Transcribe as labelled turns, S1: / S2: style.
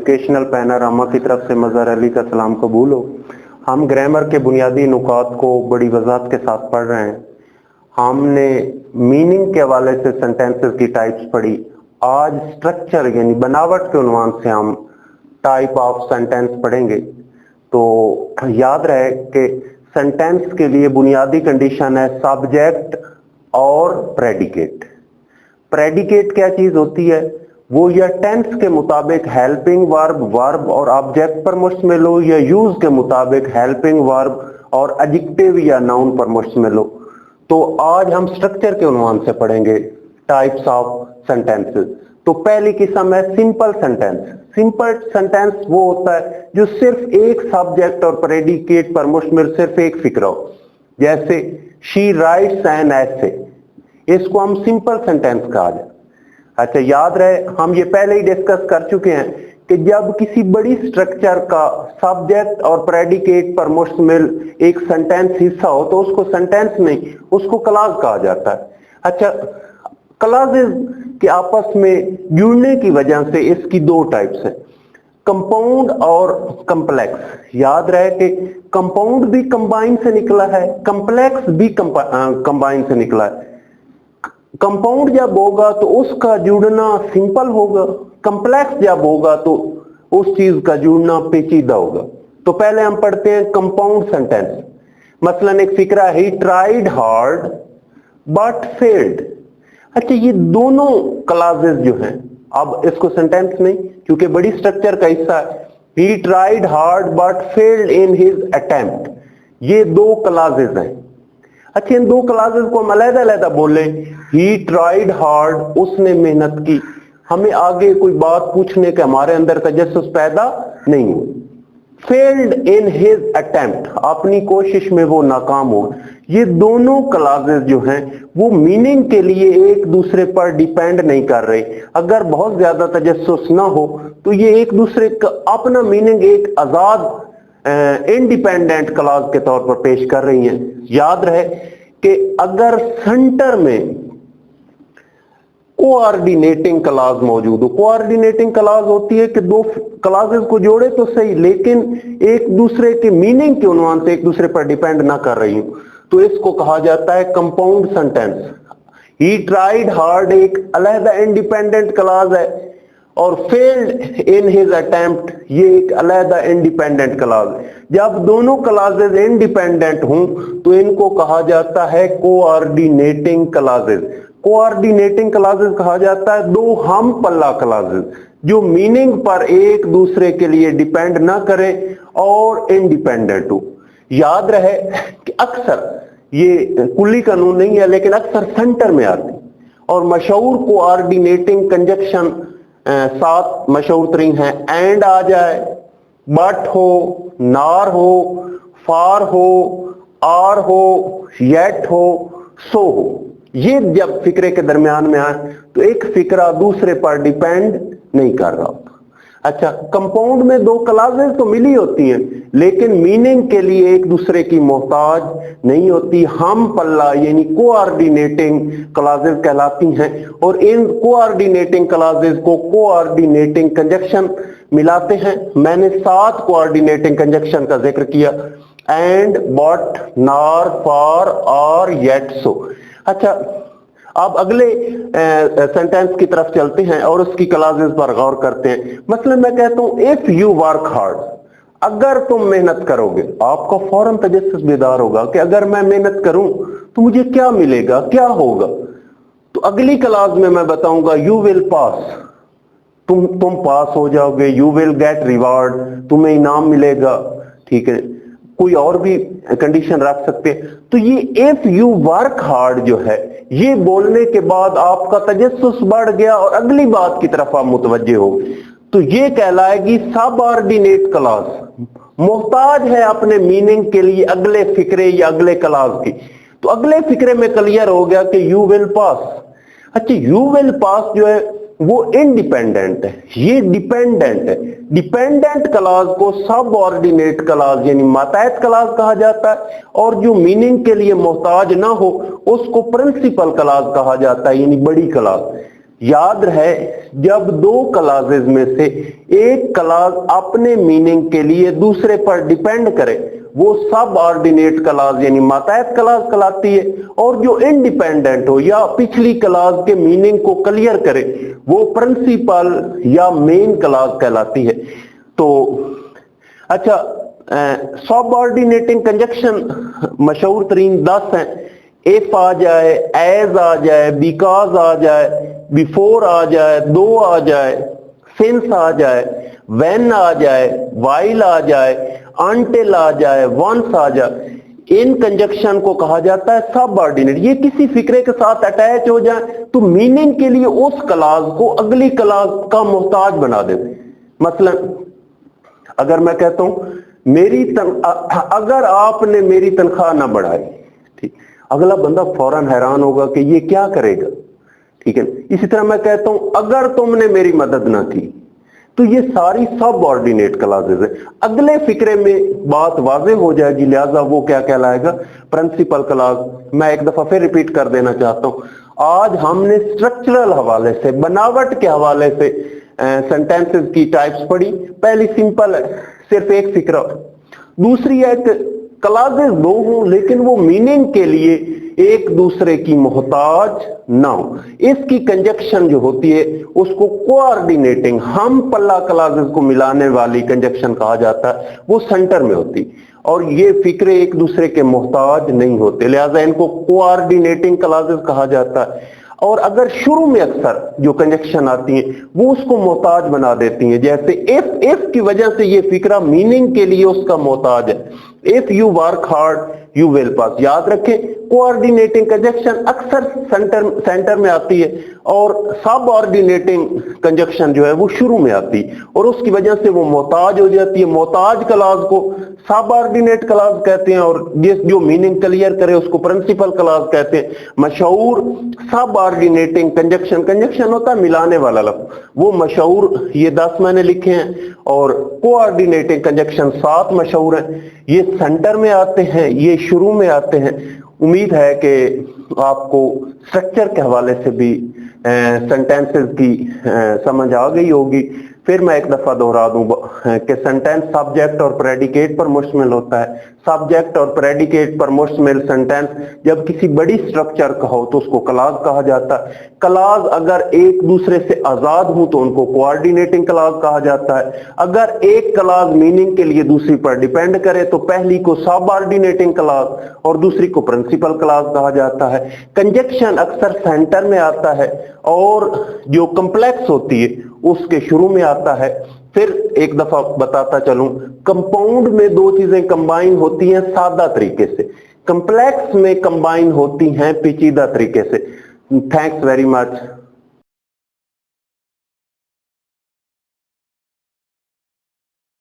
S1: Educational panorama की तरफ से मज़हर अली का सलाम कबूल हो। हम ग्रामर के बुनियादी नुकात को बड़ी वजाहत के साथ पढ़ रहे हैं। हमने मीनिंग के हवाले से सेंटेंसेस की टाइप्स पढ़ी। आज स्ट्रक्चर यानी बनावट के उन्वान से हम टाइप ऑफ सेंटेंस पढ़ेंगे। तो याद रहे कि सेंटेंस के लिए बुनियादी कंडीशन है सब्जेक्ट और प्रेडिकेट। प्रेडिकेट क्या चीज होती है? वो या टेंस के मुताबिक हेल्पिंग वर्ब, वर्ब और ऑब्जेक्ट पर मुश्तमिल हो, या यूज के मुताबिक हेल्पिंग वर्ब और एडजेक्टिव या नाउन पर मुश्तमिल हो। तो आज हम स्ट्रक्चर के उन्वान से पढ़ेंगे टाइप्स ऑफ सेंटेंसेस। तो पहली किस्म है सिंपल सेंटेंस। सिंपल सेंटेंस वो होता है जो सिर्फ एक सब्जेक्ट और प्रेडिकेट पर मुश्तमिल सिर्फ एक फिक्र हो। जैसे शी राइट्स एन एसे, इसको हम सिंपल सेंटेंस कहा जाए। अच्छा, याद रहे हम ये पहले ही डिस्कस कर चुके हैं कि जब किसी बड़ी स्ट्रक्चर का सब्जेक्ट और प्रेडिकेट पर मुश्तमिल एक सेंटेंस हिस्सा हो तो उसको सेंटेंस नहीं, उसको क्लॉज कहा जाता है। अच्छा, क्लॉजेस के आपस में जुड़ने की वजह से इसकी दो टाइप्स हैं, कंपाउंड और कम्प्लेक्स। याद रहे कि कंपाउंड भी कंबाइन से निकला है, कम्प्लेक्स भी कंबाइन से निकला है। कंपाउंड जब होगा तो उसका जुड़ना सिंपल होगा, कम्प्लेक्स जब होगा तो उस चीज का जुड़ना पेचीदा होगा। तो पहले हम पढ़ते हैं कंपाउंड सेंटेंस। मसलन एक फिक्रा है, he tried hard but failed. अच्छा, ये दोनों क्लॉजेस जो हैं, अब इसको सेंटेंस नहीं क्योंकि बड़ी स्ट्रक्चर का हिस्सा है, he tried hard but failed in his attempt, ये दो क्लॉजेस हैं। अच्छा, इन दो क्लॉजेस को हम अलग-अलग बोले, ही ट्राइड हार्ड, उसने मेहनत की। हमें आगे कोई बात पूछने के हमारे अंदर तजस्सुस पैदा नहीं हो। फेल्ड इन हिज अटेम्प्ट, अपनी कोशिश में वो नाकाम हो। ये दोनों क्लॉजेस जो हैं वो मीनिंग के लिए एक दूसरे पर डिपेंड नहीं कर रहे। अगर बहुत ज्यादा तजस्सुस ना हो तो ये एक दूसरे का अपना मीनिंग एक आजाद इंडिपेंडेंट क्लॉज के तौर पर पेश कर रही हैं। याद रहे कि अगर सेंटर में कोऑर्डिनेटिंग क्लॉज मौजूद हो, कोऑर्डिनेटिंग क्लॉज होती है कि दो क्लॉजेस को जोड़े तो सही लेकिन एक दूसरे के मीनिंग के उन्वान से एक दूसरे पर डिपेंड ना कर रही हो, तो इसको कहा जाता है compound sentence. He tried hard एक अलग इंडिपेंडेंट क्लॉज है और फेल्ड इन हिज अटेम्प्ट ये एक अलग इंडिपेंडेंट क्लॉज है। जब दोनों क्लॉजेस इंडिपेंडेंट हों तो इनको कहा जाता है कोऑर्डिनेटिंग क्लॉजेस। कोऑर्डिनेटिंग क्लॉजेस कहा जाता है दो हम पल्ला क्लॉजेस जो मीनिंग पर एक दूसरे के लिए डिपेंड ना करें और इंडिपेंडेंट हो। याद रहे कि अक्सर ये कुल्ली कानून नहीं है लेकिन अक्सर सेंटर में आती और मशहूर कोऑर्डिनेटिंग कंजक्शन 7 मशहूर तरीन है, एंड आ जाए, बट हो, नार हो, फार हो, आर हो, येट हो, सो हो। ये जब फिक्रे के दरमियान में आए तो एक फिक्रा दूसरे पर डिपेंड नहीं कर रहा होता। अच्छा, कंपाउंड में दो क्लॉजेस तो मिली होती हैं लेकिन मीनिंग के लिए एक दूसरे की मोहताज नहीं होती। हम पल्ला यानी कोऑर्डिनेटिंग क्लॉजेस कहलाती हैं और इन कोऑर्डिनेटिंग क्लॉजेस को कोऑर्डिनेटिंग कंजक्शन मिलाते हैं। मैंने 7 कोऑर्डिनेटिंग कंजक्शन का जिक्र किया, एंड, बट, नार, फार, आर, येट, सो। अच्छा, अब अगले सेंटेंस की तरफ चलते हैं और उसकी क्लॉजेस पर गौर करते हैं। मतलब मैं कहता हूं इफ यू वर्क हार्ड, अगर तुम मेहनत करोगे, आपका फौरन तजस्सुस बेदार होगा कि अगर मैं मेहनत करूं तो मुझे क्या मिलेगा, क्या होगा। तो अगली क्लॉज में मैं बताऊंगा यू विल पास, तुम पास हो जाओगे, यू विल गेट रिवार्ड, तुम्हें इनाम मिलेगा। ठीक है, कोई और भी कंडीशन रख सकते हैं। तो ये इफ यू वर्क हार्ड जो है ये बोलने के बाद आपका तजस्सुस बढ़ गया और अगली बात की तरफ आप मुतवज्जे हो, तो ये कहलाएगी सबऑर्डिनेट क्लॉज, मोहताज है अपने मीनिंग के लिए अगले फिक्रे या अगले क्लॉज की। तो अगले फिक्रे में क्लियर हो गया कि यू विल पास। अच्छा, यू विल पास जो है वो इंडिपेंडेंट है, ये डिपेंडेंट है। डिपेंडेंट क्लॉज को सबऑर्डिनेट क्लॉज यानी मातहत क्लॉज कहा जाता है और जो मीनिंग के लिए मोहताज ना हो उसको प्रिंसिपल क्लॉज कहा जाता है यानी बड़ी क्लॉज। याद रहे जब दो क्लासेस में से एक क्लास अपने मीनिंग के लिए दूसरे पर डिपेंड करे वो सब ऑर्डिनेट क्लास यानी मातहत क्लास कहलाती है, और जो इंडिपेंडेंट हो या पिछली क्लास के मीनिंग को क्लियर करे वो प्रिंसिपल या मेन क्लास कहलाती है। तो अच्छा, सब ऑर्डिनेटिंग कंजक्शन मशहूर तरीन 10 हैं। इफ आ जाए, एज आ जाए, बिकॉज आ जाए, बिफोर आ जाए, दो आ जाए, सिंस आ जाए, व्हेन आ जाए, व्हाइल आ जाए, अनटिल आ जाए, वंस आ जाए, इन कंजक्शन को कहा जाता है सब ऑर्डिनेट। ये किसी फिक्रे के साथ अटैच हो जाए तो मीनिंग के लिए उस क्लास को अगली क्लास का मोहताज बना दे। मसलन अगर मैं कहता हूं अगर आपने मेरी तनख्वाह ना बढ़ाई, ठीक, अगला बंदा फौरन हैरान होगा कि ये क्या करेगा, ठीक है। इसी तरह मैं कहता हूं अगर तुमने मेरी मदद ना की, तो ये सारी सब ऑर्डिनेट क्लासेस है। अगले फिक्रे में बात वाज़ेह हो जाएगी, लिहाजा वो क्या कहलाएगा, प्रिंसिपल क्लास। मैं एक दफा फिर रिपीट कर देना चाहता हूं। आज हमने स्ट्रक्चरल हवाले से, बनावट के हवाले से सेंटेंसेस की टाइप्स पढ़ी। पहली सिंपल है, सिर्फ एक फिक्रा। दूसरी है कि क्लासेस दो हों लेकिन वो मीनिंग के लिए एक दूसरे की मोहताज ना हो। इसकी कंजक्शन जो होती है उसको कोऑर्डिनेटिंग, हम पल्ला क्लासेस को मिलाने वाली कंजक्शन कहा जाता है, वो सेंटर में होती, और ये फिक्रे एक दूसरे के मोहताज नहीं होते, लिहाजा इनको कोऑर्डिनेटिंग क्लासेस कहा जाता है। और अगर शुरू में अक्सर जो कंजक्शन आती हैं वो उसको मोहताज बना देती हैं, जैसे इफ की वजह से ये फिक्रा मीनिंग के लिए उसका मोहताज है। If you work hard you will pass. याद रखें, कोऑर्डिनेटिंग कंजक्शन अक्सर सेंटर में आती है और सब ऑर्डिनेटिंग कंजक्शन जो है वो शुरू में आती है, और उसकी वजह से वो मोहताज हो जाती है। मोहताज क्लास को सब ऑर्डिनेट क्लास कहते हैं, और जो मीनिंग क्लियर करे उसको प्रिंसिपल क्लास कहते हैं। मशहूर सब ऑर्डिनेटिंग कंजक्शन होता है मिलाने वाला लफ्ज, वो मशहूर ये 10 मैंने लिखे हैं, और कोऑर्डिनेटिंग कंजक्शन 7 मशहूर हैं। ये सेंटर में आते हैं, ये शुरू में आते हैं। उम्मीद है कि आपको स्ट्रक्चर के हवाले से भी सेंटेंसेस की समझ आ गई होगी। फिर मैं एक दफा दोहरा दूं कि सेंटेंस सब्जेक्ट और प्रेडिकेट पर मुश्तमिल होता है। सब्जेक्ट और प्रेडिकेट पर मुश्तमिल सेंटेंस जब किसी बड़ी स्ट्रक्चर का हो तो उसको क्लास कहा जाता है। क्लास अगर एक दूसरे से आजाद हो तो उनको कोऑर्डिनेटिंग क्लास कहा जाता है। अगर एक क्लास मीनिंग के लिए दूसरी पर डिपेंड करे तो पहली को सब ऑर्डिनेटिंग क्लास और दूसरी को प्रिंसिपल क्लास कहा जाता है। कंजक्शन अक्सर सेंटर में आता है और जो कॉम्प्लेक्स होती है उसके शुरू में आता है। फिर एक दफा बताता चलूं, कंपाउंड में दो चीजें कंबाइन होती हैं सादा तरीके से, कॉम्प्लेक्स में कंबाइन होती हैं पेचीदा तरीके से। Thanks very much.